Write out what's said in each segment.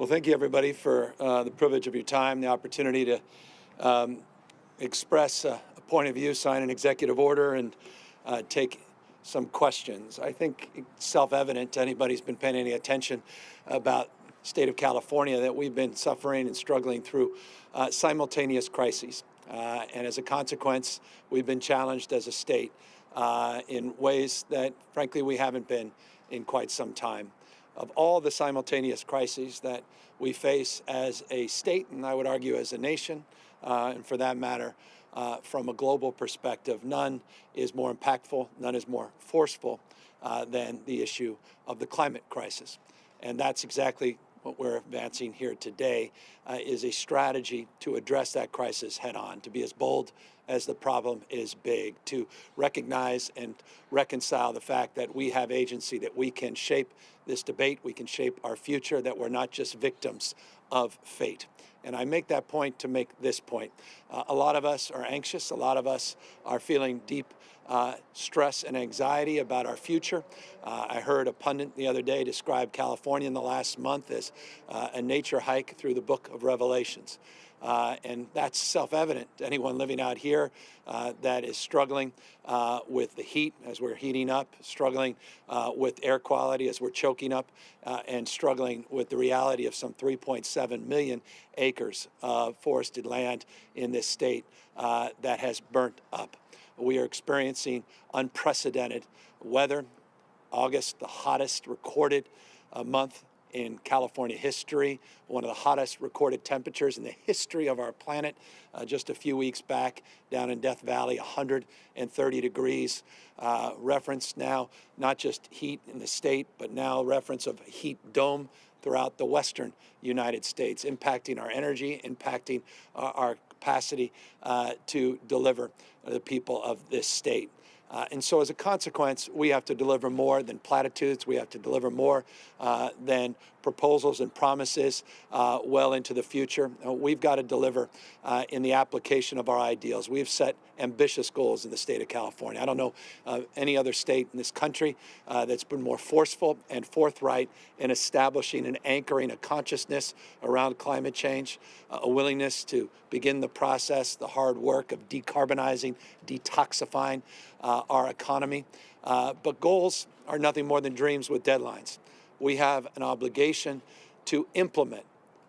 Well, thank you, everybody, for the privilege of your time, the opportunity to express a point of view, sign an executive order, and take some questions. I think it's self-evident to anybody who's been paying any attention about the state of California that we've been suffering and struggling through simultaneous crises. And as a consequence, we've been challenged as a state in ways that, frankly, we haven't been in quite some time. Of all the simultaneous crises that we face as a state, and I would argue as a nation, and for that matter, from a global perspective, none is more impactful, none is more forceful than the issue of the climate crisis. And that's exactly what we're advancing here today, is a strategy to address that crisis head on, to be as bold as the problem is big, to recognize and reconcile the fact that we have agency, that we can shape this debate, we can shape our future, that we're not just victims of fate. And I make that point to make this point. A lot of us are anxious. A lot of us are feeling deep stress and anxiety about our future. I heard a pundit the other day describe California in the last month as a nature hike through the book of Revelations. And that's self-evident to anyone living out here that is struggling with the heat as we're heating up, struggling with air quality as we're choking up, and struggling with the reality of some 3.7 million acres of forested land in this state that has burnt up. We are experiencing unprecedented weather. August, the hottest recorded month in California history, one of the hottest recorded temperatures in the history of our planet. Just a few weeks back down in Death Valley, 130 degrees. Reference now not just heat in the state, but now reference of heat dome throughout the western United States, impacting our energy, impacting our capacity to deliver the people of this state. And so as a consequence, we have to deliver more than platitudes. We have to deliver more than proposals and promises well into the future. We've got to deliver in the application of our ideals. We've set ambitious goals in the state of California. I don't know any other state in this country that's been more forceful and forthright in establishing and anchoring a consciousness around climate change, a willingness to begin the process, the hard work of decarbonizing, detoxifying our economy. But goals are nothing more than dreams with deadlines. We have an obligation to implement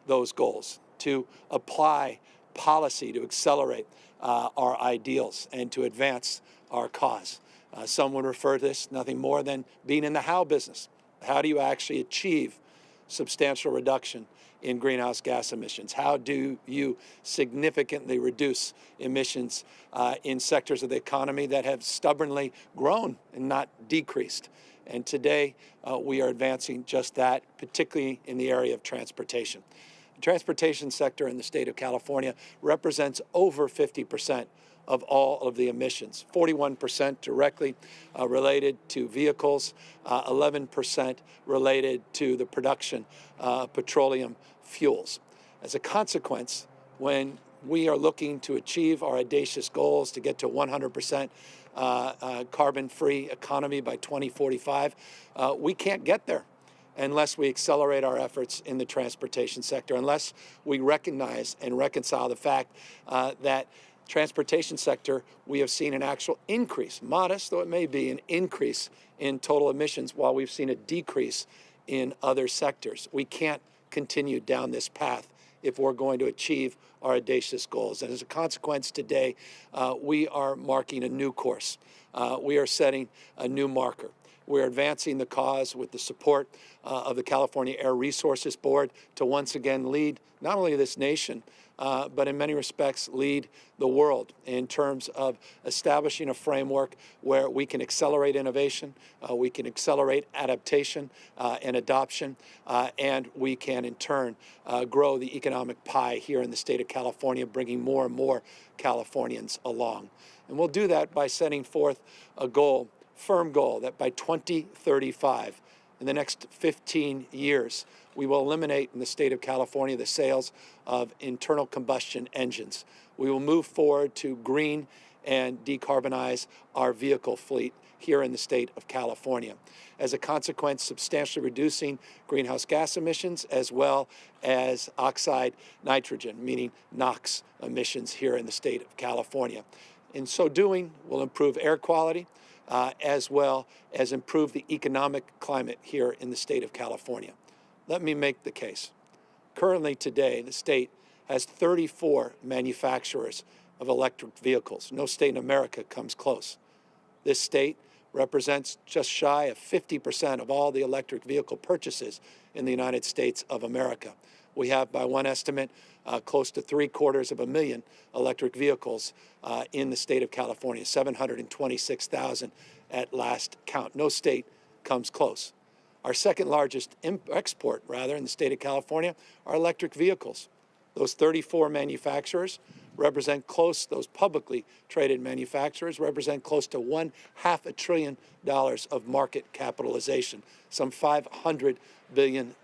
those goals, to apply policy to accelerate our ideals and to advance our cause. Some would refer to this nothing more than being in the how business. How do you actually achieve substantial reduction in greenhouse gas emissions? How do you significantly reduce emissions in sectors of the economy that have stubbornly grown and not decreased? And today we are advancing just that, particularly in the area of transportation. The transportation sector in the state of California represents over 50% of all of the emissions, 41% directly related to vehicles, 11% related to the production of petroleum fuels. As a consequence, when we are looking to achieve our audacious goals to get to 100% carbon-free economy by 2045, we can't get there unless we accelerate our efforts in the transportation sector, unless we recognize and reconcile the fact that transportation sector, we have seen an actual increase, modest though it may be, an increase in total emissions while we've seen a decrease in other sectors. We can't continue down this path if we're going to achieve our audacious goals. And as a consequence today, we are marking a new course. We are setting a new marker. We're advancing the cause with the support of the California Air Resources Board to once again lead not only this nation, but in many respects lead the world in terms of establishing a framework where we can accelerate innovation, we can accelerate adaptation and adoption, and we can in turn grow the economic pie here in the state of California, bringing more and more Californians along. And we'll do that by setting forth a goal, firm goal, that by 2035, in the next 15 years, we will eliminate in the state of California the sales of internal combustion engines. We will move forward to green and decarbonize our vehicle fleet here in the state of California. As a consequence, substantially reducing greenhouse gas emissions as well as oxide nitrogen, meaning NOx emissions here in the state of California. In so doing, we'll improve air quality as well as improve the economic climate here in the state of California. Let me make the case. Currently today, the state has 34 manufacturers of electric vehicles. No state in America comes close. This state represents just shy of 50% of all the electric vehicle purchases in the United States of America. We have, by one estimate, close to 750,000 electric vehicles in the state of California, 726,000 at last count. No state comes close. Our second largest export, in the state of California, are electric vehicles. Those 34 manufacturers represent those publicly traded manufacturers represent close to $500 billion of market capitalization, some $500 billion.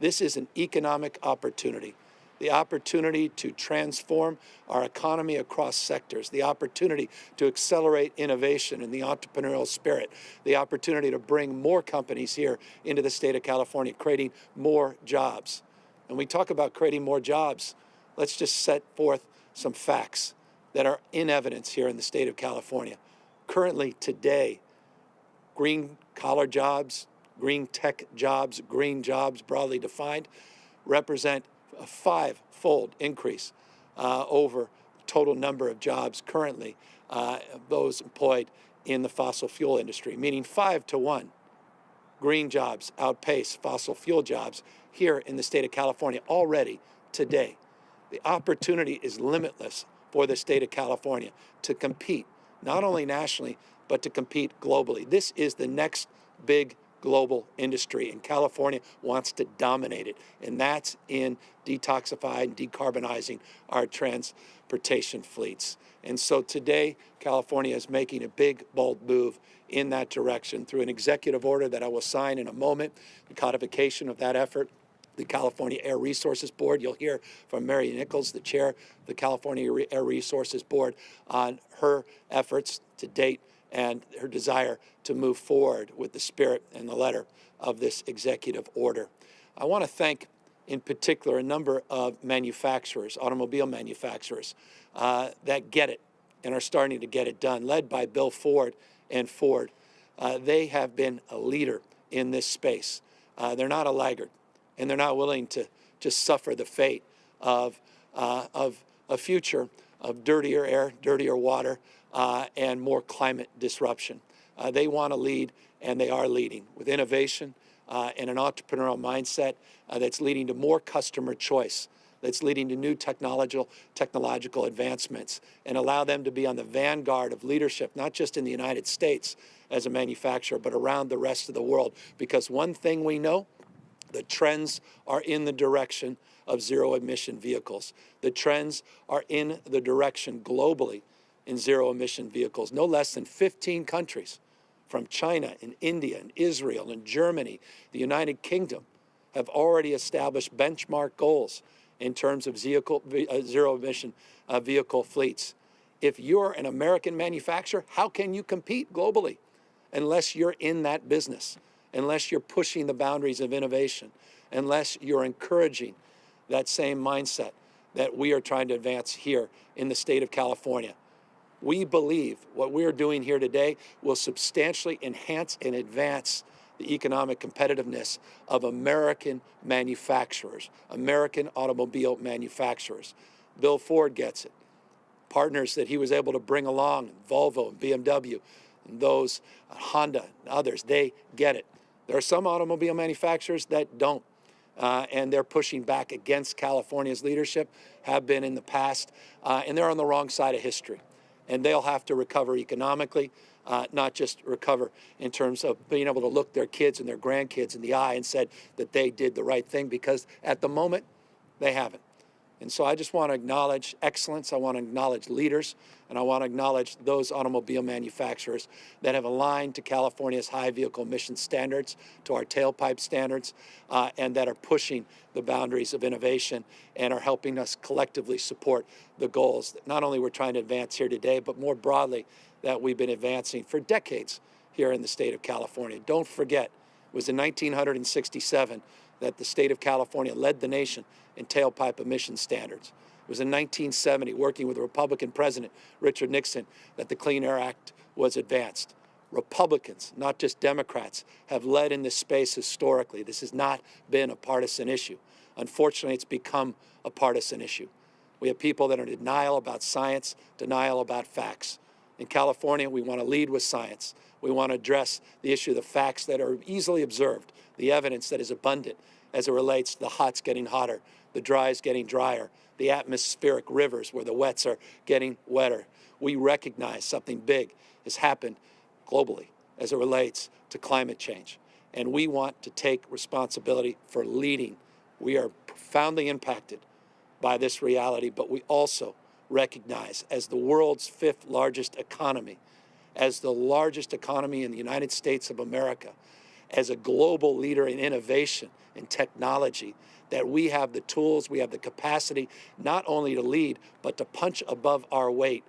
This is an economic opportunity, the opportunity to transform our economy across sectors, the opportunity to accelerate innovation and the entrepreneurial spirit, the opportunity to bring more companies here into the state of California, creating more jobs. And we talk about creating more jobs. Let's just set forth some facts that are in evidence here in the state of California. Currently, today, green-collar jobs, green tech jobs, green jobs broadly defined, represent a 5-fold increase over the total number of jobs currently those employed in the fossil fuel industry, meaning 5 to 1. Green jobs outpace fossil fuel jobs here in the state of California already today. The opportunity is limitless for the state of California to compete, not only nationally, but to compete globally. This is the next big global industry, and California wants to dominate it, and that's in detoxifying and decarbonizing our transportation fleets. And so today, California is making a big, bold move in that direction through an executive order that I will sign in a moment, the codification of that effort. The California Air Resources Board. You'll hear from Mary Nichols, the chair of the California Air Resources Board, on her efforts to date and her desire to move forward with the spirit and the letter of this executive order. I want to thank, in particular, a number of manufacturers, automobile manufacturers, that get it and are starting to get it done, led by Bill Ford and Ford. They have been a leader in this space. They're not a laggard. And they're not willing to just suffer the fate of a future of dirtier air, dirtier water, and more climate disruption. They want to lead, and they are leading with innovation and an entrepreneurial mindset that's leading to more customer choice, that's leading to new technological advancements, and allow them to be on the vanguard of leadership, not just in the United States as a manufacturer, but around the rest of the world. Because one thing we know, the trends are in the direction of zero-emission vehicles. The trends are in the direction globally in zero-emission vehicles. No less than 15 countries, from China and India and Israel and Germany, the United Kingdom, have already established benchmark goals in terms of zero-emission vehicle fleets. If you're an American manufacturer, how can you compete globally unless you're in that business? Unless you're pushing the boundaries of innovation, unless you're encouraging that same mindset that we are trying to advance here in the state of California. We believe what we're doing here today will substantially enhance and advance the economic competitiveness of American manufacturers, American automobile manufacturers. Bill Ford gets it. Partners that he was able to bring along, Volvo and BMW, and those Honda and others, they get it. There are some automobile manufacturers that don't, and they're pushing back against California's leadership, have been in the past, and they're on the wrong side of history. And they'll have to recover economically, not just recover in terms of being able to look their kids and their grandkids in the eye and said that they did the right thing, because at the moment, they haven't. And so I just want to acknowledge excellence, I want to acknowledge leaders, and I want to acknowledge those automobile manufacturers that have aligned to California's high vehicle emission standards, to our tailpipe standards, and that are pushing the boundaries of innovation and are helping us collectively support the goals that not only we're trying to advance here today, but more broadly that we've been advancing for decades here in the state of California. Don't forget, it was in 1967 that the state of California led the nation in tailpipe emission standards. It was in 1970, working with Republican President Richard Nixon, that the Clean Air Act was advanced. Republicans, not just Democrats, have led in this space historically. This has not been a partisan issue. Unfortunately, it's become a partisan issue. We have people that are in denial about science, denial about facts. In California, we want to lead with science. We want to address the issue of the facts that are easily observed, the evidence that is abundant as it relates to the hots getting hotter, the dries getting drier, the atmospheric rivers where the wets are getting wetter. We recognize something big has happened globally as it relates to climate change. And we want to take responsibility for leading. We are profoundly impacted by this reality, but we also recognize, as the world's fifth largest economy, as the largest economy in the United States of America, as a global leader in innovation and technology, that we have the tools, we have the capacity not only to lead, but to punch above our weight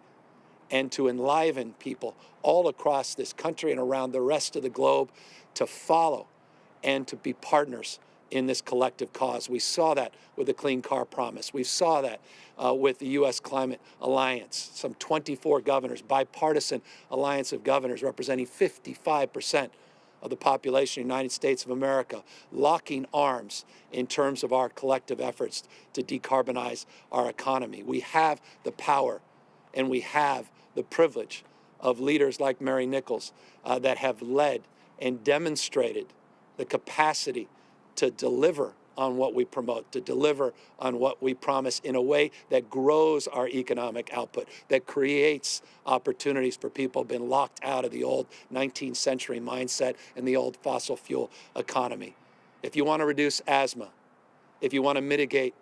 and to enliven people all across this country and around the rest of the globe to follow and to be partners in this collective cause. We saw that with the Clean Car Promise. We saw that with the U.S. Climate Alliance, some 24 governors, bipartisan alliance of governors representing 55% of the population of the United States of America, locking arms in terms of our collective efforts to decarbonize our economy. We have the power and we have the privilege of leaders like Mary Nichols that have led and demonstrated the capacity to deliver on what we promote, to deliver on what we promise in a way that grows our economic output, that creates opportunities for people who've been locked out of the old 19th century mindset and the old fossil fuel economy. If you want to reduce asthma, if you want to mitigate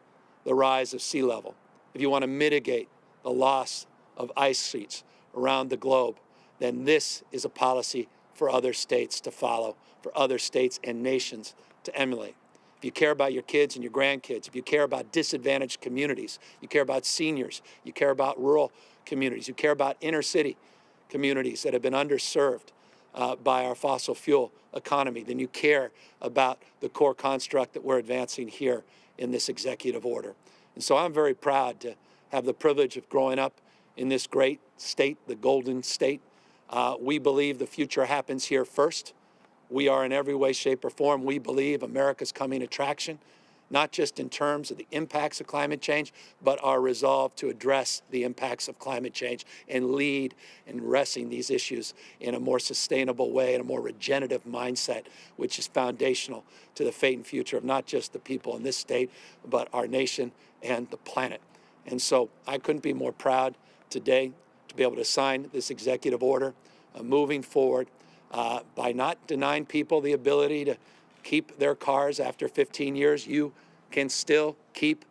the rise of sea level, if you want to mitigate the loss of ice sheets around the globe, then this is a policy for other states to follow, for other states and nations to emulate. If you care about your kids and your grandkids, if you care about disadvantaged communities, you care about seniors, you care about rural communities, you care about inner city communities that have been underserved by our fossil fuel economy, then you care about the core construct that we're advancing here in this executive order. And so I'm very proud to have the privilege of growing up in this great state, the Golden State. We believe the future happens here first. We are in every way, shape, or form, we believe, America's coming attraction, not just in terms of the impacts of climate change, but our resolve to address the impacts of climate change and lead in addressing these issues in a more sustainable way, in a more regenerative mindset, which is foundational to the fate and future of not just the people in this state, but our nation and the planet. And so I couldn't be more proud today to be able to sign this executive order moving forward by not denying people the ability to keep their cars after 15 years. You can still keep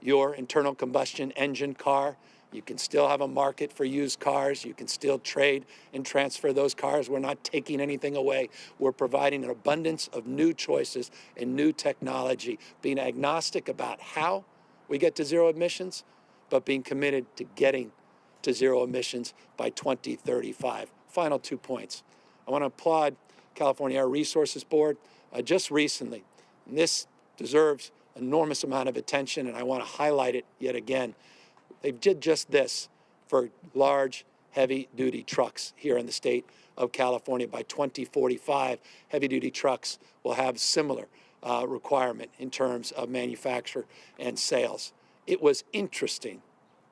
your internal combustion engine car. You can still have a market for used cars. You can still trade and transfer those cars. We're not taking anything away. We're providing an abundance of new choices and new technology, being agnostic about how we get to zero emissions, but being committed to getting to zero emissions by 2035. Final 2 points. I want to applaud California Air Resources Board just recently. And this deserves an enormous amount of attention, and I want to highlight it yet again. They did just this for large, heavy-duty trucks here in the state of California. By 2045, heavy-duty trucks will have similar requirement in terms of manufacture and sales. It was interesting,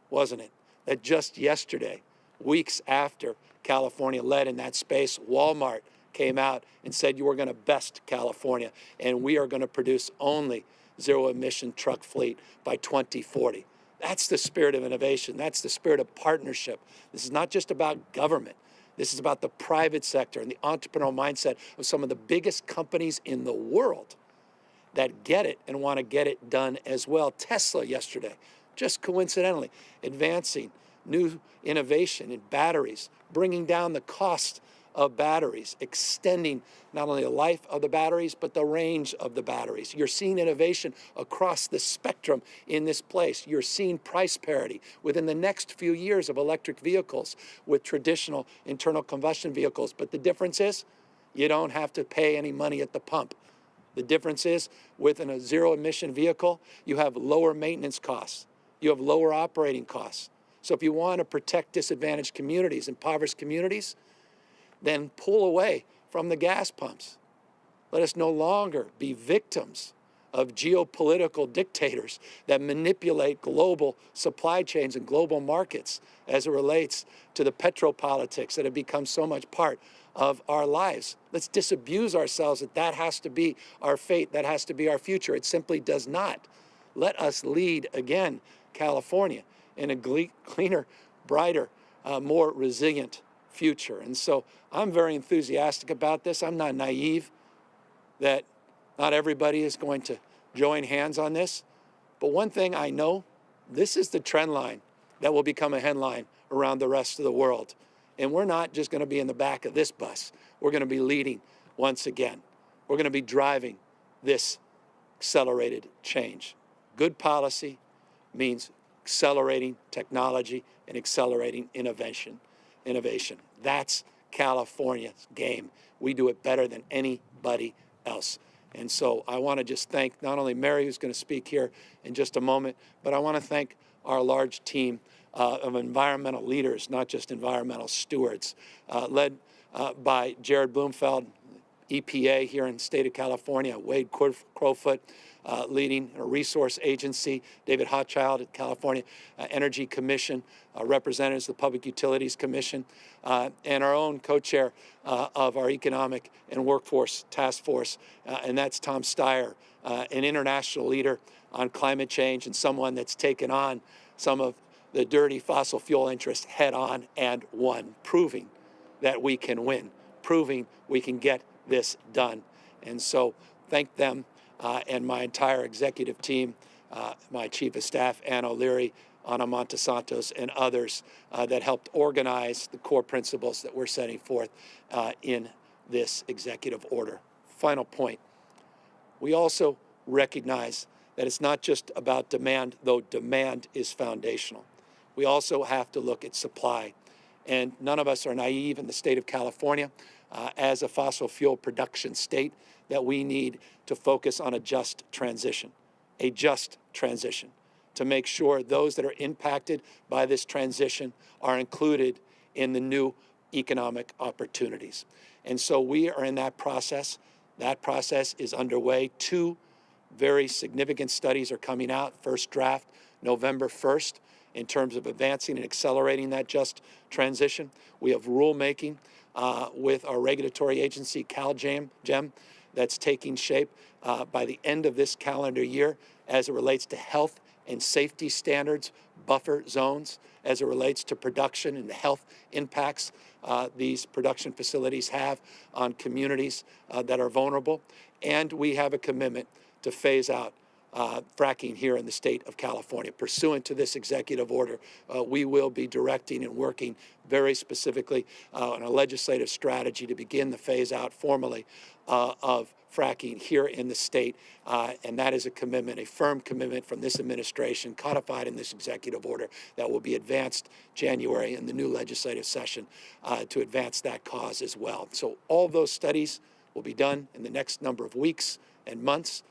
wasn't it, that just yesterday, weeks after California led in that space, Walmart came out and said, you are going to best California, and we are going to produce only zero-emission truck fleet by 2040. That's the spirit of innovation. That's the spirit of partnership. This is not just about government. This is about the private sector and the entrepreneurial mindset of some of the biggest companies in the world. that get it and want to get it done as well. Tesla yesterday, just coincidentally, advancing new innovation in batteries, bringing down the cost of batteries, extending not only the life of the batteries, but the range of the batteries. You're seeing innovation across the spectrum in this place. You're seeing price parity within the next few years of electric vehicles with traditional internal combustion vehicles. But the difference is you don't have to pay any money at the pump. The difference is with a zero emission vehicle, you have lower maintenance costs. You have lower operating costs. So if you want to protect disadvantaged communities, impoverished communities, then pull away from the gas pumps. Let us no longer be victims of geopolitical dictators that manipulate global supply chains and global markets as it relates to the petropolitics that have become so much part of our lives. Let's disabuse ourselves that that has to be our fate, that has to be our future. It simply does not. Let us lead again, California, in a cleaner, brighter, more resilient future. And so I'm very enthusiastic about this. I'm not naive that not everybody is going to join hands on this. But one thing I know, this is the trend line that will become a headline around the rest of the world. And we're not just going to be in the back of this bus. We're going to be leading once again. We're going to be driving this accelerated change. Good policy means accelerating technology and accelerating innovation. That's California's game. We do it better than anybody else. And so I want to just thank not only Mary, who's going to speak here in just a moment, but I want to thank our large team of environmental leaders, not just environmental stewards, led by Jared Bloomfeld, EPA here in the state of California, Wade Crowfoot, leading a resource agency, David Hochschild at California Energy Commission, representatives of the Public Utilities Commission, and our own co-chair of our Economic and Workforce Task Force, and that's Tom Steyer, an international leader on climate change and someone that's taken on some of the dirty fossil fuel interests head on and won, proving that we can win, proving we can get this done. And so thank them and my entire executive team, my chief of staff, Ann O'Leary, Ana Montesantos, and others that helped organize the core principles that we're setting forth in this executive order. Final point, we also recognize that it's not just about demand, though demand is foundational. We also have to look at supply. And none of us are naive in the state of California as a fossil fuel production state that we need to focus on a just transition to make sure those that are impacted by this transition are included in the new economic opportunities. And so we are in that process. That process is underway. 2 very significant studies are coming out. First draft, November 1st, in terms of advancing and accelerating that just transition. We have rulemaking with our regulatory agency, CalGEM, that's taking shape by the end of this calendar year as it relates to health and safety standards, buffer zones, as it relates to production and the health impacts these production facilities have on communities that are vulnerable. And we have a commitment to phase out fracking here in the state of California. Pursuant to this executive order, we will be directing and working very specifically on a legislative strategy to begin the phase out formally of fracking here in the state. And that is a commitment, a firm commitment from this administration, codified in this executive order that will be advanced January in the new legislative session to advance that cause as well. So all those studies will be done in the next number of weeks and months.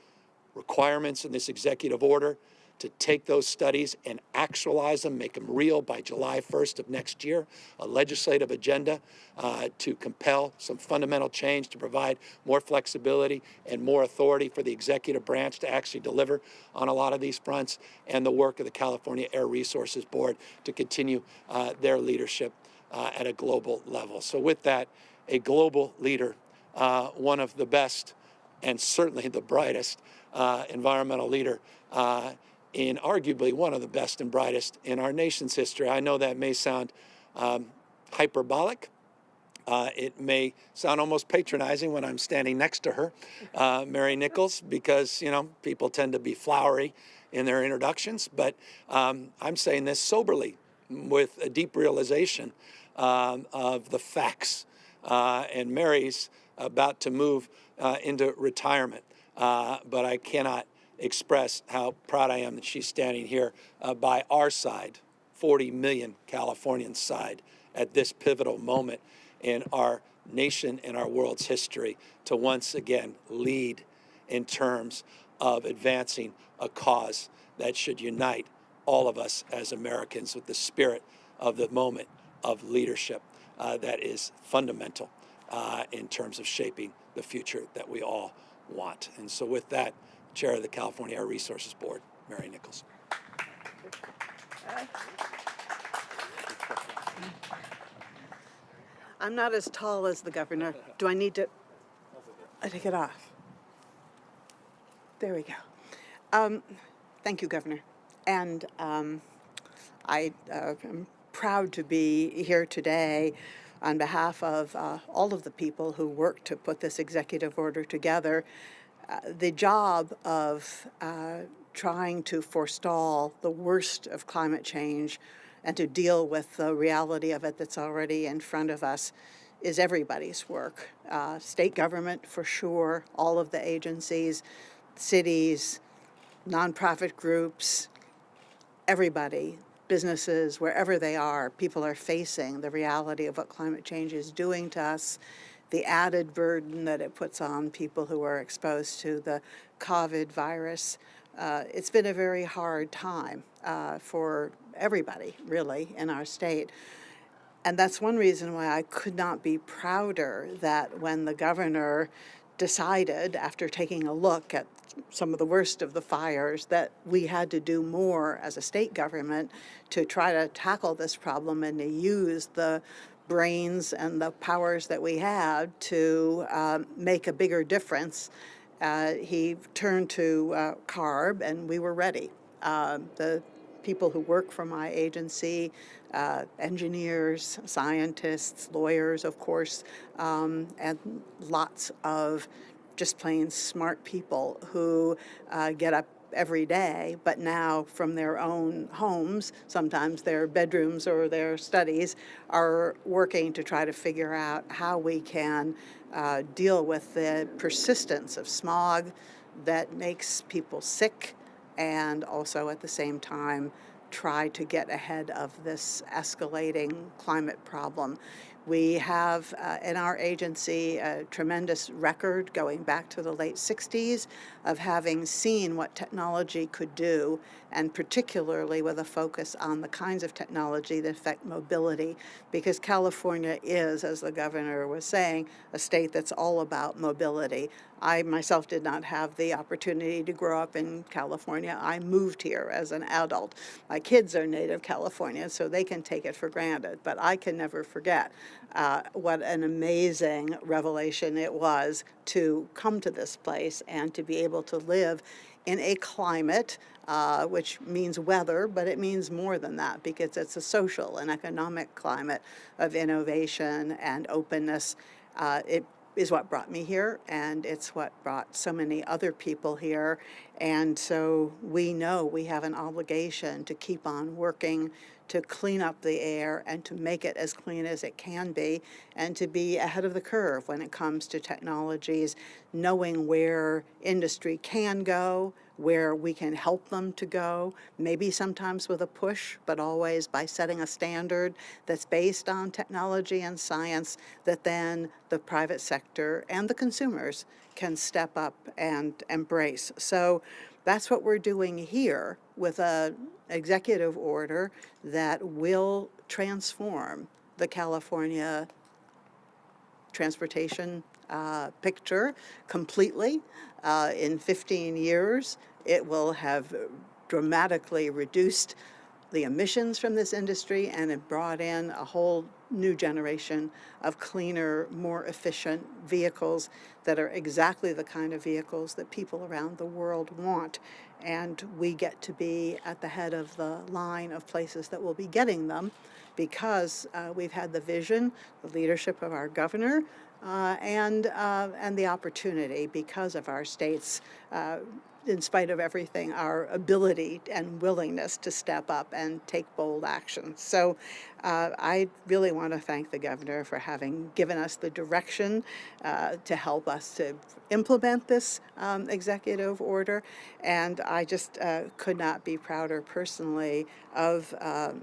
Requirements in this executive order to take those studies and actualize them, make them real by July 1st of next year, a legislative agenda to compel some fundamental change to provide more flexibility and more authority for the executive branch to actually deliver on a lot of these fronts, and the work of the California Air Resources Board to continue their leadership at a global level. So with that, a global leader, one of the best and certainly the brightest environmental leader in arguably one of the best and brightest in our nation's history. I know that may sound hyperbolic, It may sound almost patronizing when I'm standing next to her, Mary Nichols, because, people tend to be flowery in their introductions, but I'm saying this soberly with a deep realization of the facts. And Mary's about to move into retirement, but I cannot express how proud I am that she's standing here by our side, 40 million Californians' side, at this pivotal moment in our nation and our world's history to once again lead in terms of advancing a cause that should unite all of us as Americans with the spirit of the moment of leadership that is fundamental in terms of shaping the future that we all want. And so with that, Chair of the California Air Resources Board, Mary Nichols. I'm not as tall as the governor. Do I need to? I take it off. There we go. Thank you, Governor. And I am proud to be here today on behalf of all of the people who worked to put this executive order together. The job of trying to forestall the worst of climate change and to deal with the reality of it that's already in front of us is everybody's work. State government, for sure, all of the agencies, cities, nonprofit groups, everybody, businesses, wherever they are, people are facing the reality of what climate change is doing to us, the added burden that it puts on people who are exposed to the COVID virus. It's been a very hard time for everybody, really, in our state. And that's one reason why I could not be prouder that when the governor decided, after taking a look at some of the worst of the fires, that we had to do more as a state government to try to tackle this problem and to use the brains and the powers that we had to make a bigger difference. He turned to CARB, and we were ready. The people who work for my agency, engineers, scientists, lawyers, of course, and lots of just plain smart people who get up every day, but now from their own homes, sometimes their bedrooms or their studies, are working to try to figure out how we can deal with the persistence of smog that makes people sick, and also at the same time try to get ahead of this escalating climate problem. We have in our agency a tremendous record going back to the late 60s of having seen what technology could do, and particularly with a focus on the kinds of technology that affect mobility, because California is, as the governor was saying, a state that's all about mobility. I myself did not have the opportunity to grow up in California. I moved here as an adult. My kids are native Californians, so they can take it for granted, but I can never forget what an amazing revelation it was to come to this place and to be able to live in a climate, which means weather, but it means more than that, because it's a social and economic climate of innovation and openness. It is what brought me here, and it's what brought so many other people here. And so we know we have an obligation to keep on working to clean up the air and to make it as clean as it can be, and to be ahead of the curve when it comes to technologies, knowing where industry can go, where we can help them to go, maybe sometimes with a push, but always by setting a standard that's based on technology and science that then the private sector and the consumers can step up and embrace. So that's what we're doing here with an executive order that will transform the California transportation picture completely. In 15 years, it will have dramatically reduced the emissions from this industry, and it brought in a whole new generation of cleaner, more efficient vehicles that are exactly the kind of vehicles that people around the world want. And we get to be at the head of the line of places that will be getting them, because we've had the vision, the leadership of our governor, and the opportunity because of our state's in spite of everything, our ability and willingness to step up and take bold action. So I really want to thank the governor for having given us the direction to help us to implement this executive order. And I just could not be prouder personally of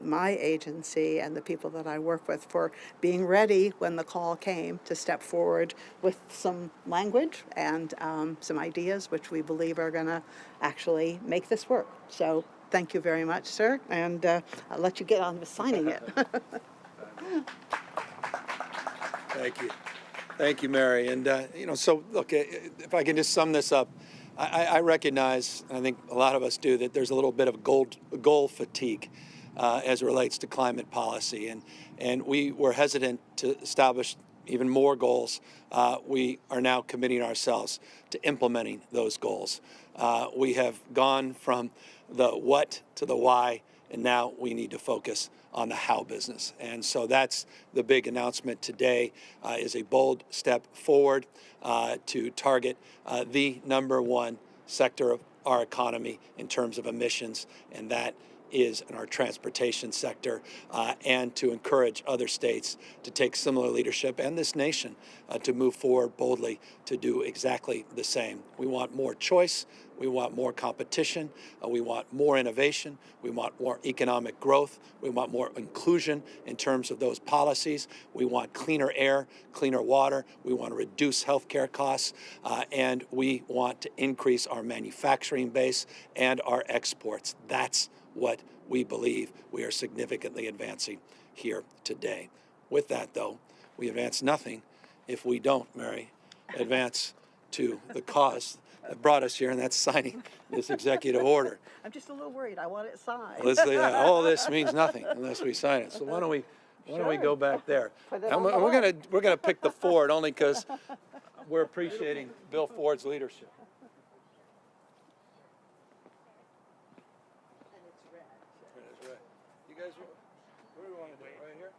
my agency and the people that I work with for being ready when the call came to step forward with some language and some ideas which we believe are going to actually make this work. So thank you very much, sir, and I'll let you get on with signing it. Thank you. Thank you, Mary. And, so look, if I can just sum this up, I recognize, and I think a lot of us do, that there's a little bit of goal fatigue as it relates to climate policy. And we were hesitant to establish even more goals. We are now committing ourselves to implementing those goals. We have gone from the what to the why, and now we need to focus on the how business. And so that's the big announcement today, is a bold step forward to target the #1 sector of our economy in terms of emissions, and that is in our transportation sector, and to encourage other states to take similar leadership and this nation to move forward boldly to do exactly the same. We want more choice. We want more competition. We want more innovation. We want more economic growth. We want more inclusion in terms of those policies. We want cleaner air, cleaner water. We want to reduce healthcare costs, and we want to increase our manufacturing base and our exports. That's what we believe we are significantly advancing here today. With that, though, we advance nothing if we don't, Mary, advance to the cause that brought us here, and that's signing this executive order. I'm just a little worried. I want it signed. All this means nothing unless we sign it. So why don't we go back there? And we're gonna pick the Ford only because we're appreciating Bill Ford's leadership. Where do we want to do it? Right here?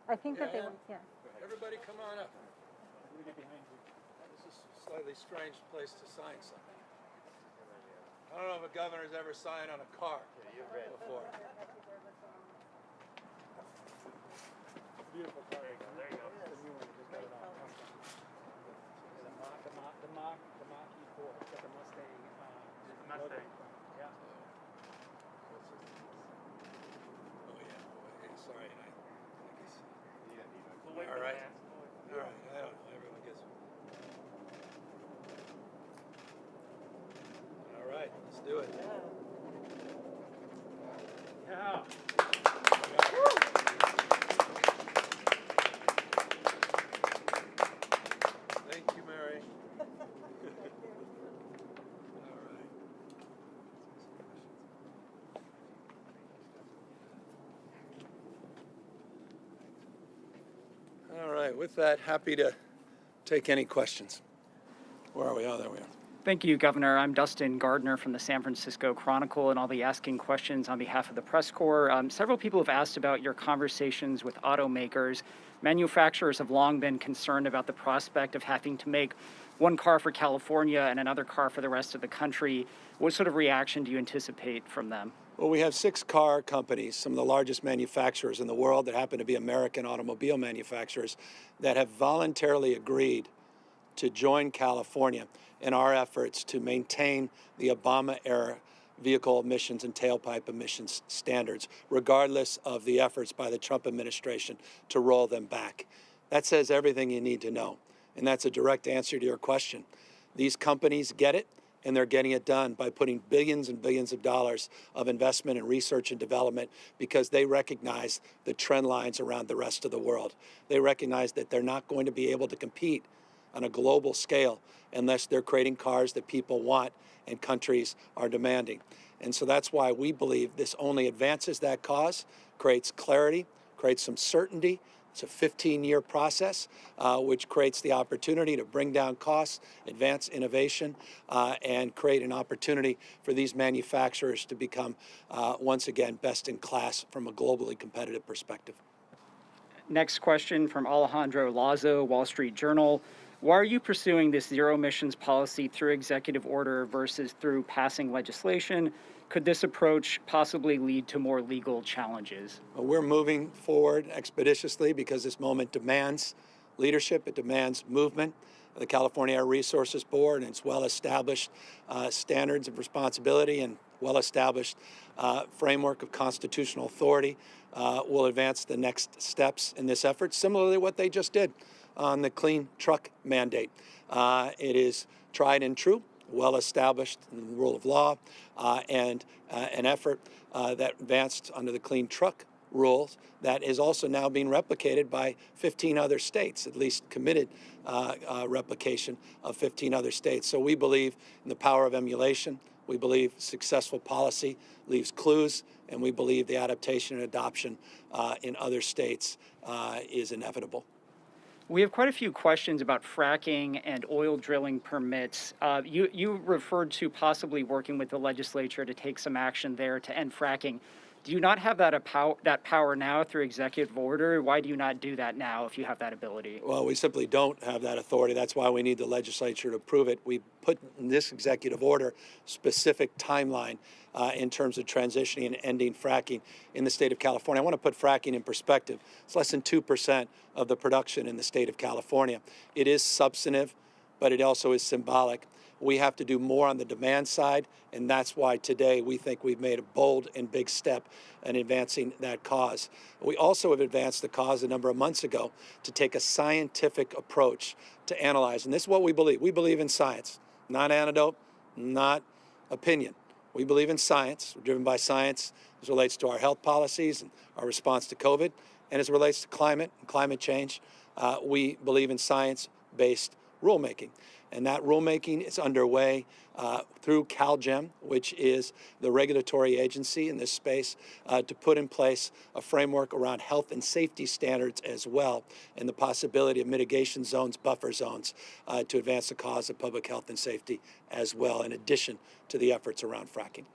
I think that they want, yeah. Everybody come on up. This is a slightly strange place to sign something. I don't know if a governor's ever signed on a car before. Beautiful car. There you go. The new one. Just got it on. The Mach-E Ford. It's got the Mustang. Mustang. Yeah. Sorry, all right. All right. I don't know. Everyone gets. All right. Let's do it. Yeah. Thank you, Mary. All right, with that, happy to take any questions. Where are we? Oh, there we are. Thank you, Governor. I'm Dustin Gardner from the San Francisco Chronicle, and I'll be asking questions on behalf of the press corps. Several people have asked about your conversations with automakers. Manufacturers have long been concerned about the prospect of having to make one car for California and another car for the rest of the country. What sort of reaction do you anticipate from them? Well, we have 6 car companies, some of the largest manufacturers in the world that happen to be American automobile manufacturers, that have voluntarily agreed to join California in our efforts to maintain the Obama-era vehicle emissions and tailpipe emissions standards, regardless of the efforts by the Trump administration to roll them back. That says everything you need to know, and that's a direct answer to your question. These companies get it, and they're getting it done by putting billions and billions of dollars of investment in research and development because they recognize the trend lines around the rest of the world. They recognize that they're not going to be able to compete on a global scale unless they're creating cars that people want and countries are demanding. And so that's why we believe this only advances that cause, creates clarity, creates some certainty It's a 15-year process, which creates the opportunity to bring down costs, advance innovation, and create an opportunity for these manufacturers to become, once again, best in class from a globally competitive perspective. Next question from Alejandro Lazo, Wall Street Journal. Why are you pursuing this zero emissions policy through executive order versus through passing legislation? Could this approach possibly lead to more legal challenges? We're moving forward expeditiously because this moment demands leadership, it demands movement. The California Air Resources Board and its well-established standards of responsibility and well-established framework of constitutional authority will advance the next steps in this effort, similarly to what they just did on the clean truck mandate. It is tried and true, well-established in the rule of law, and an effort that advanced under the clean truck rules that is also now being replicated by 15 other states, at least committed replication of 15 other states. So we believe in the power of emulation. We believe successful policy leaves clues, and we believe the adaptation and adoption in other states is inevitable. We have quite a few questions about fracking and oil drilling permits. You referred to possibly working with the legislature to take some action there to end fracking. Do you not have that power now through executive order? Why do you not do that now if you have that ability? Well, we simply don't have that authority. That's why we need the legislature to approve it. We put in this executive order specific timeline in terms of transitioning and ending fracking in the state of California. I want to put fracking in perspective. It's less than 2% of the production in the state of California. It is substantive, but it also is symbolic. We have to do more on the demand side, and that's why today we think we've made a bold and big step in advancing that cause. We also have advanced the cause a number of months ago to take a scientific approach to analyze, and this is what we believe. We believe in science, not anecdote, not opinion. We believe in science. We're driven by science as it relates to our health policies and our response to COVID, and as it relates to climate and climate change. We believe in science-based rulemaking. And that rulemaking is underway through CalGEM, which is the regulatory agency in this space, to put in place a framework around health and safety standards as well, and the possibility of mitigation zones, buffer zones, to advance the cause of public health and safety as well, in addition to the efforts around fracking.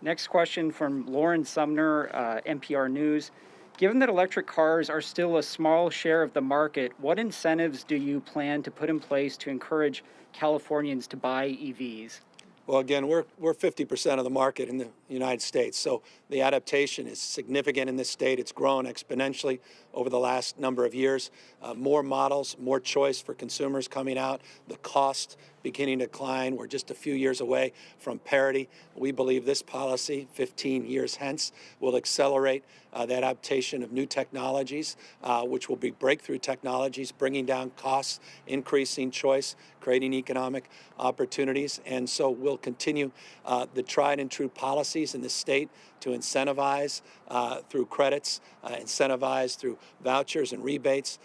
Next question from Lauren Sumner, NPR News. Given that electric cars are still a small share of the market, what incentives do you plan to put in place to encourage Californians to buy EVs? Well, again, we're 50% of the market in the United States, so the adaptation is significant in this state. It's grown exponentially over the last number of years. More models, more choice for consumers coming out, the cost beginning to decline. We're just a few years away from parity. We believe this policy, 15 years hence, will accelerate the adaptation of new technologies, which will be breakthrough technologies, bringing down costs, increasing choice, creating economic opportunities. And so we'll continue the tried and true policies in the state to incentivize through credits, incentivize through vouchers and rebates,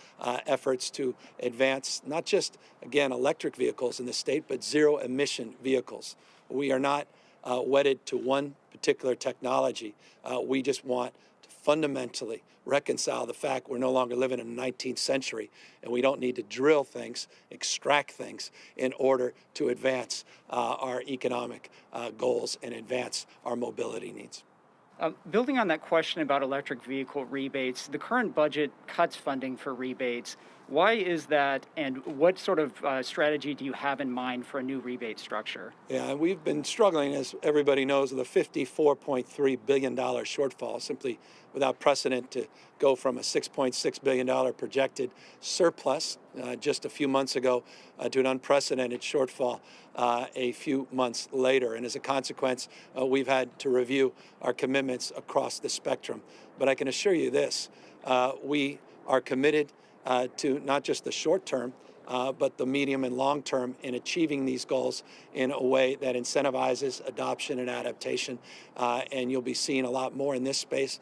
efforts to advance not just, again, electric vehicles in the state, but zero emission vehicles. We are not wedded to one particular technology. We just want to fundamentally reconcile the fact we're no longer living in the 19th century, and we don't need to drill things, extract things in order to advance our economic goals and advance our mobility needs. Building on that question about electric vehicle rebates, the current budget cuts funding for rebates. Why is that, and what sort of strategy do you have in mind for a new rebate structure? Yeah, we've been struggling, as everybody knows, with a $54.3 billion shortfall, simply without precedent, to go from a $6.6 billion projected surplus just a few months ago to an unprecedented shortfall a few months later. And as a consequence, we've had to review our commitments across the spectrum. But I can assure you this, we are committed to not just the short term, but the medium and long term in achieving these goals in a way that incentivizes adoption and adaptation. And you'll be seeing a lot more in this space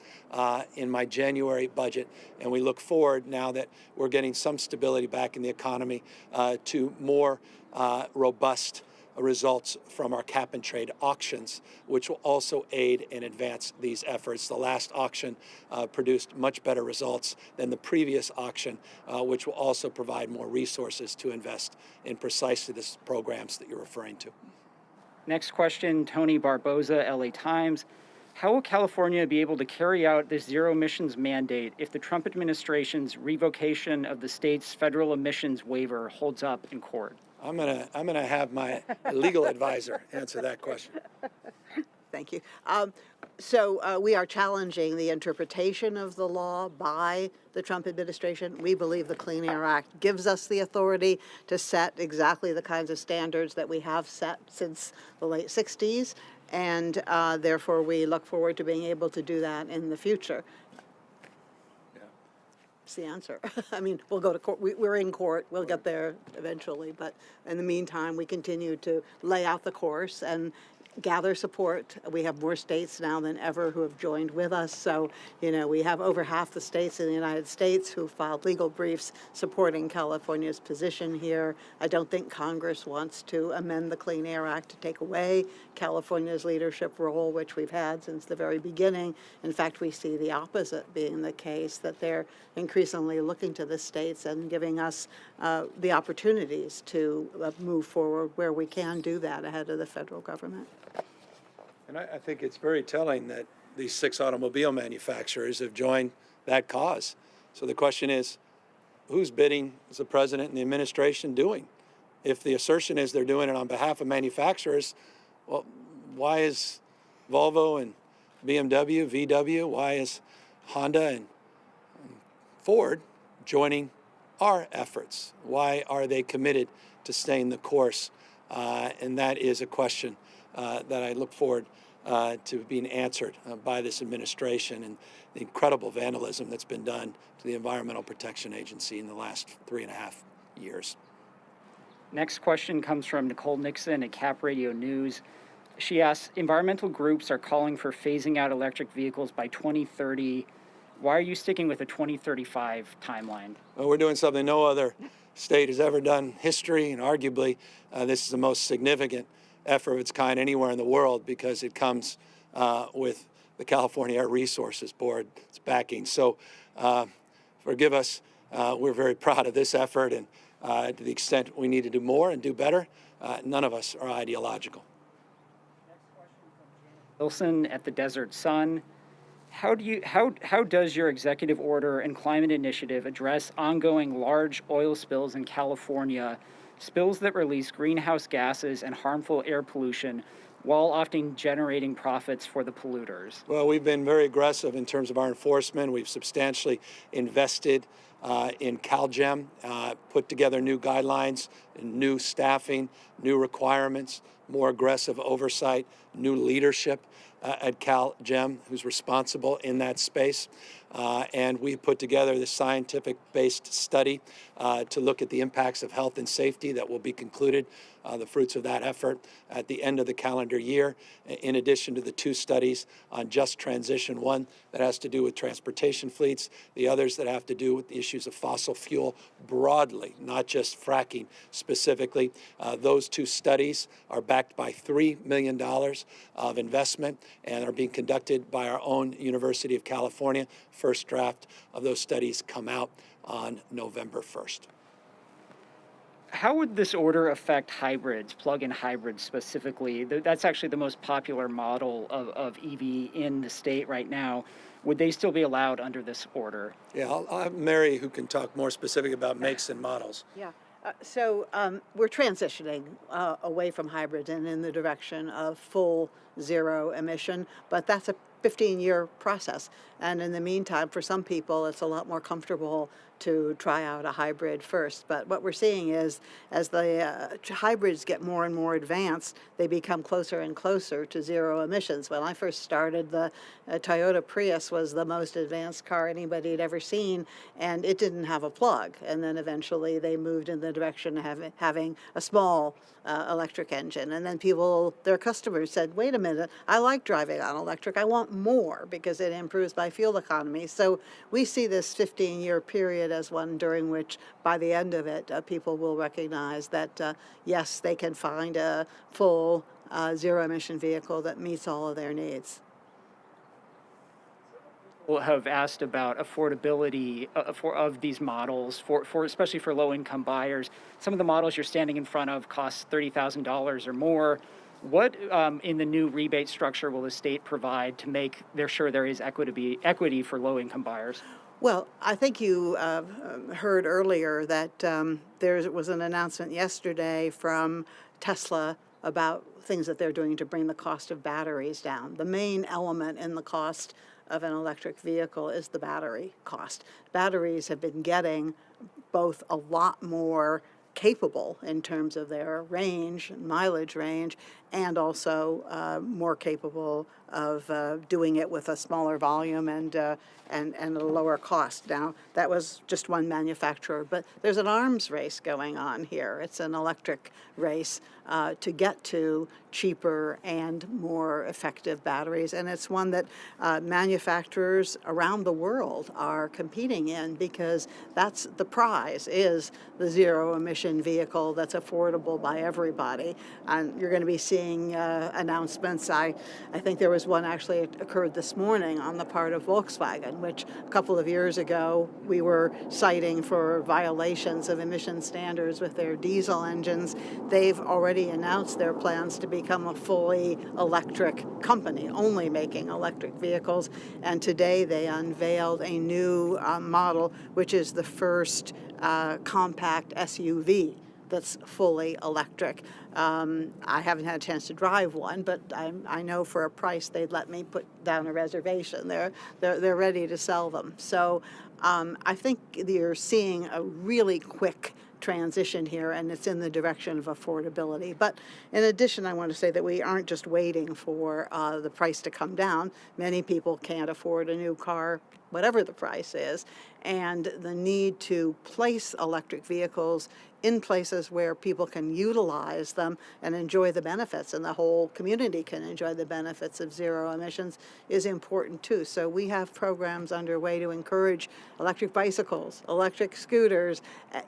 in my January budget. And we look forward, now that we're getting some stability back in the economy, to more robust results from our cap and trade auctions, which will also aid and advance these efforts. The last auction produced much better results than the previous auction, which will also provide more resources to invest in precisely the programs that you're referring to. Next question, Tony Barboza, LA Times. How will California be able to carry out this zero emissions mandate if the Trump administration's revocation of the state's federal emissions waiver holds up in court? I'm gonna have my legal advisor answer that question. Thank you. So we are challenging the interpretation of the law by the Trump administration. We believe the Clean Air Act gives us the authority to set exactly the kinds of standards that we have set since the late 60s, and therefore we look forward to being able to do that in the future. That's the answer. I mean, we'll go to court. We're in court. We'll get there eventually. But in the meantime, we continue to lay out the course and gather support. We have more states now than ever who have joined with us. So, we have over half the states in the United States who filed legal briefs supporting California's position here. I don't think Congress wants to amend the Clean Air Act to take away California's leadership role, which we've had since the very beginning. In fact, we see the opposite being the case, that they're increasingly looking to the states and giving us the opportunities to move forward where we can do that ahead of the federal government. And I think it's very telling that these 6 automobile manufacturers have joined that cause. So the question is, whose bidding is the president and the administration doing? If the assertion is they're doing it on behalf of manufacturers, well, why is Volvo and BMW, VW, why is Honda and Ford joining our efforts? Why are they committed to staying the course? And that is a question that I look forward to being answered by this administration, and the incredible vandalism that's been done to the Environmental Protection Agency in the last 3.5 years. Next question comes from Nicole Nixon at Cap Radio News. She asks, environmental groups are calling for phasing out electric vehicles by 2030. Why are you sticking with a 2035 timeline? Well, we're doing something no other state has ever done in history, and arguably this is the most significant effort of its kind anywhere in the world, because it comes with the California Air Resources Board's backing. So forgive us, we're very proud of this effort, and to the extent we need to do more and do better, none of us are ideological. Wilson at the Desert Sun. How does your executive order and climate initiative address ongoing large oil spills in California, spills that release greenhouse gases and harmful air pollution, while often generating profits for the polluters? Well, we've been very aggressive in terms of our enforcement. We've substantially invested in CalGEM, put together new guidelines, new staffing, new requirements, more aggressive oversight, new leadership at CalGEM who's responsible in that space. And we put together this scientific-based study to look at the impacts of health and safety that will be concluded, the fruits of that effort, at the end of the calendar year, in addition to the 2 studies on just transition, one that has to do with transportation fleets, the others that have to do with the issues of fossil fuel broadly, not just fracking specifically. Those 2 studies are backed by $3 million of investment and are being conducted by our own University of California. First draft of those studies come out on November 1st. How would this order affect hybrids, plug-in hybrids specifically? That's actually the most popular model of EV in the state right now. Would they still be allowed under this order? Yeah, I'll have Mary, who can talk more specific about makes and models. Yeah. So we're transitioning away from hybrids and in the direction of full zero emission, but that's a 15-year process. And in the meantime, for some people, it's a lot more comfortable to try out a hybrid first. But what we're seeing is, as the hybrids get more and more advanced, they become closer and closer to zero emissions. When I first started, the Toyota Prius was the most advanced car anybody had ever seen, and it didn't have a plug. And then eventually they moved in the direction of having a small electric engine. And then people, their customers said, wait a minute, I like driving on electric. I want more because it improves my fuel economy. So we see this 15-year period as one during which, by the end of it, people will recognize that, yes, they can find a full zero-emission vehicle that meets all of their needs. People have asked about affordability of these models for especially for low-income buyers. Some of the models you're standing in front of cost $30,000 or more. What in the new rebate structure will the state provide to make sure there is equity for low-income buyers? Well, I think you heard earlier that there was an announcement yesterday from Tesla about things that they're doing to bring the cost of batteries down. The main element in the cost of an electric vehicle is the battery cost. Batteries have been getting both a lot more capable in terms of their range, mileage range, and also more capable of doing it with a smaller volume and a lower cost. Now, that was just one manufacturer, but there's an arms race going on here. It's an electric race to get to cheaper and more effective batteries, and it's one that manufacturers around the world are competing in, because that's the prize, is the zero-emission vehicle that's affordable by everybody. And you're going to be seeing announcements. I think there was one actually occurred this morning on the part of Volkswagen, which a couple of years ago we were citing for violations of emission standards with their diesel engines. They've already announced their plans to become a fully electric company, only making electric vehicles. And today they unveiled a new model, which is the first compact SUV that's fully electric. I haven't had a chance to drive one, but I know for a price they'd let me put down a reservation. They're ready to sell them. So I think you're seeing a really quick transition here, and it's in the direction of affordability. But in addition, I want to say that we aren't just waiting for the price to come down. Many people can't afford a new car, whatever the price is, and the need to place electric vehicles in places where people can utilize them and enjoy the benefits, and the whole community can enjoy the benefits of zero emissions, is important too. So we have programs underway to encourage electric bicycles, electric scooters,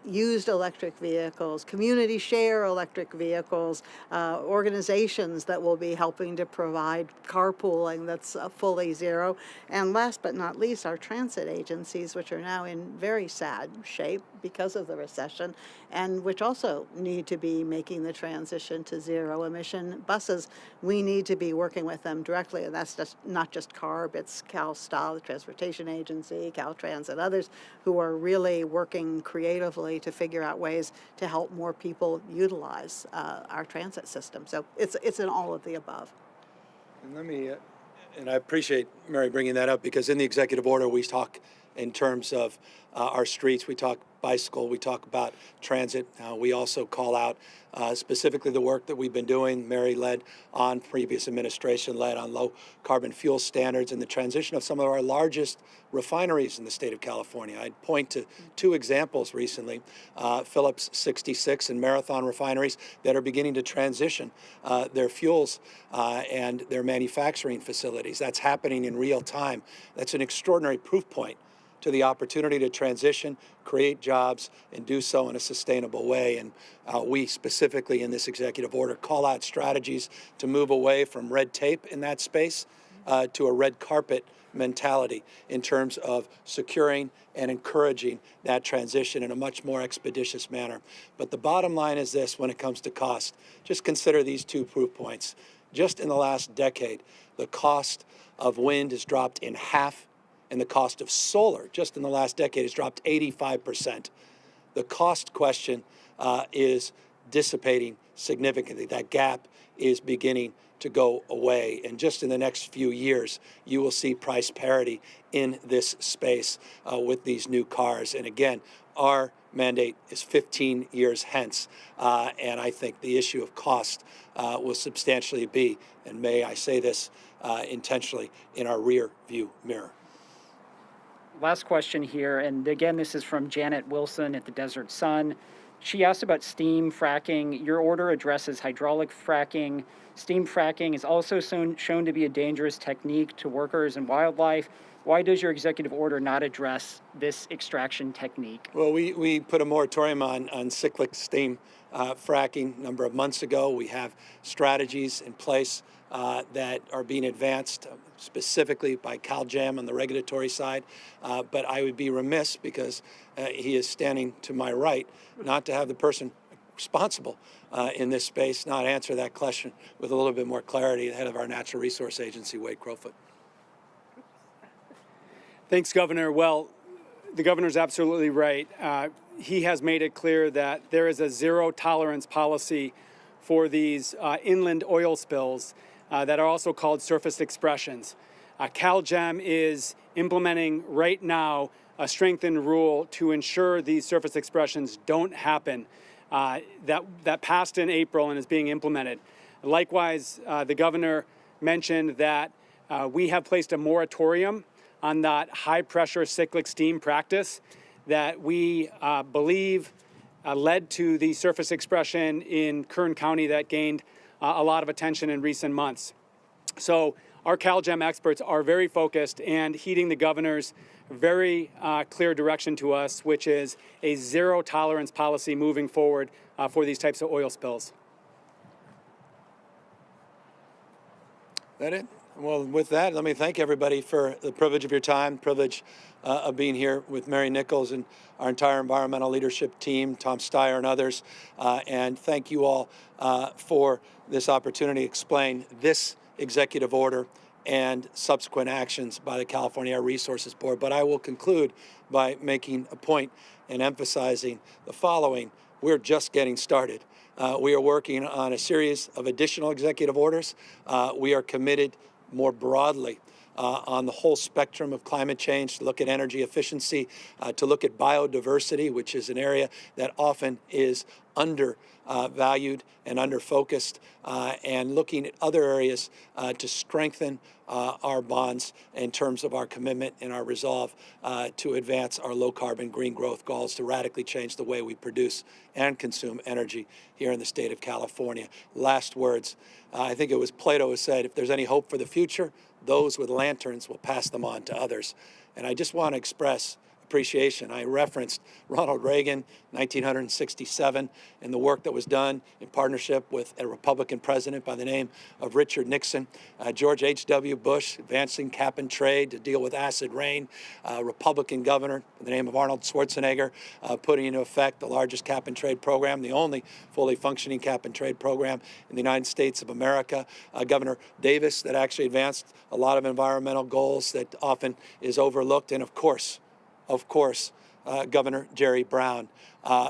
used electric vehicles, community share electric vehicles, organizations that will be helping to provide carpooling that's fully zero. And last but not least, our transit agencies, which are now in very sad shape because of the recession, and which also need to be making the transition to zero-emission buses. We need to be working with them directly, and that's just not just CARB, it's CalSTA, the Transportation Agency, Caltrans, and others who are really working creatively to figure out ways to help more people utilize our transit system. So it's in all of the above. And let me, and I appreciate Mary bringing that up, because in the executive order we talk in terms of our streets, we talk bicycle, we talk about transit. We also call out specifically the work that we've been doing, Mary led on, previous administration led on low carbon fuel standards and the transition of some of our largest refineries in the state of California. I'd point to two examples recently, Phillips 66 and Marathon refineries that are beginning to transition their fuels and their manufacturing facilities. That's happening in real time. That's an extraordinary proof point to the opportunity to transition, create jobs, and do so in a sustainable way. And we specifically in this executive order call out strategies to move away from red tape in that space to a red carpet mentality in terms of securing and encouraging that transition in a much more expeditious manner. But the bottom line is this: when it comes to cost, just consider these two proof points. Just in the last decade, the cost of wind has dropped in half, and the cost of solar just in the last decade has dropped 85%. The cost question is dissipating significantly. That gap is beginning to go away. And just in the next few years, you will see price parity in this space with these new cars. And again, our mandate is 15 years hence. And I think the issue of cost will substantially be, and may I say this intentionally, in our rear view mirror. Last question here, and again, this is from Janet Wilson at the Desert Sun. She asked about steam fracking. Your order addresses hydraulic fracking. Steam fracking is also shown to be a dangerous technique to workers and wildlife. Why does your executive order not address this extraction technique? Well, we put a moratorium on cyclic steam fracking a number of months ago. We have strategies in place that are being advanced specifically by CalJam on the regulatory side. But I would be remiss, because he is standing to my right, not to have the person responsible in this space not answer that question with a little bit more clarity, the head of our Natural Resource Agency, Wade Crowfoot. Thanks, Governor. Well, the governor's absolutely right. He has made it clear that there is a zero tolerance policy for these inland oil spills that are also called surface expressions. CalJam is implementing right now a strengthened rule to ensure these surface expressions don't happen. That passed in April and is being implemented. Likewise, the governor mentioned that we have placed a moratorium on that high-pressure cyclic steam practice that we believe led to the surface expression in Kern County that gained a lot of attention in recent months. So our CalJam experts are very focused and heeding the governor's very clear direction to us, which is a zero-tolerance policy moving forward for these types of oil spills. That it? Well, with that, let me thank everybody for the privilege of your time, privilege of being here with Mary Nichols and our entire environmental leadership team, Tom Steyer and others. And thank you all for this opportunity to explain this executive order and subsequent actions by the California Air Resources Board. But I will conclude by making a point and emphasizing the following. We're just getting started. We are working on a series of additional executive orders. We are committed more broadly on the whole spectrum of climate change, to look at energy efficiency, to look at biodiversity, which is an area that often is undervalued and under-focused, and looking at other areas to strengthen our bonds in terms of our commitment and our resolve to advance our low-carbon green growth goals, to radically change the way we produce and consume energy here in the state of California. Last words, I think it was Plato who said, if there's any hope for the future, those with lanterns will pass them on to others. And I just want to express appreciation. I referenced Ronald Reagan, 1967, and the work that was done in partnership with a Republican president by the name of Richard Nixon. George H.W. Bush, advancing cap and trade to deal with acid rain. Republican governor by the name of Arnold Schwarzenegger, putting into effect the largest cap and trade program, the only fully functioning cap and trade program in the United States of America. Governor Davis, that actually advanced a lot of environmental goals that often is overlooked. And of course, Governor Jerry Brown,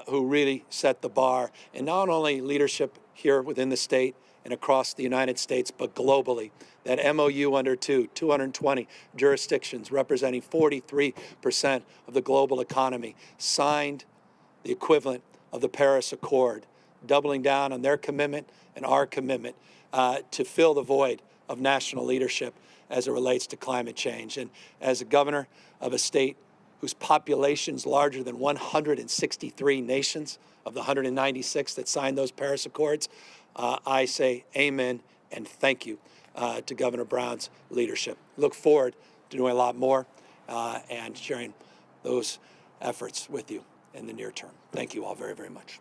who really set the bar, and not only leadership here within the state and across the United States, but globally. That MOU under 220 jurisdictions representing 43% of the global economy, signed the equivalent of the Paris Accord, doubling down on their commitment and our commitment to fill the void of national leadership as it relates to climate change. And as a governor of a state whose population is larger than 163 nations of the 196 that signed those Paris Accords, I say amen and thank you to Governor Brown's leadership. Look forward to doing a lot more and sharing those efforts with you in the near term. Thank you all very, very much.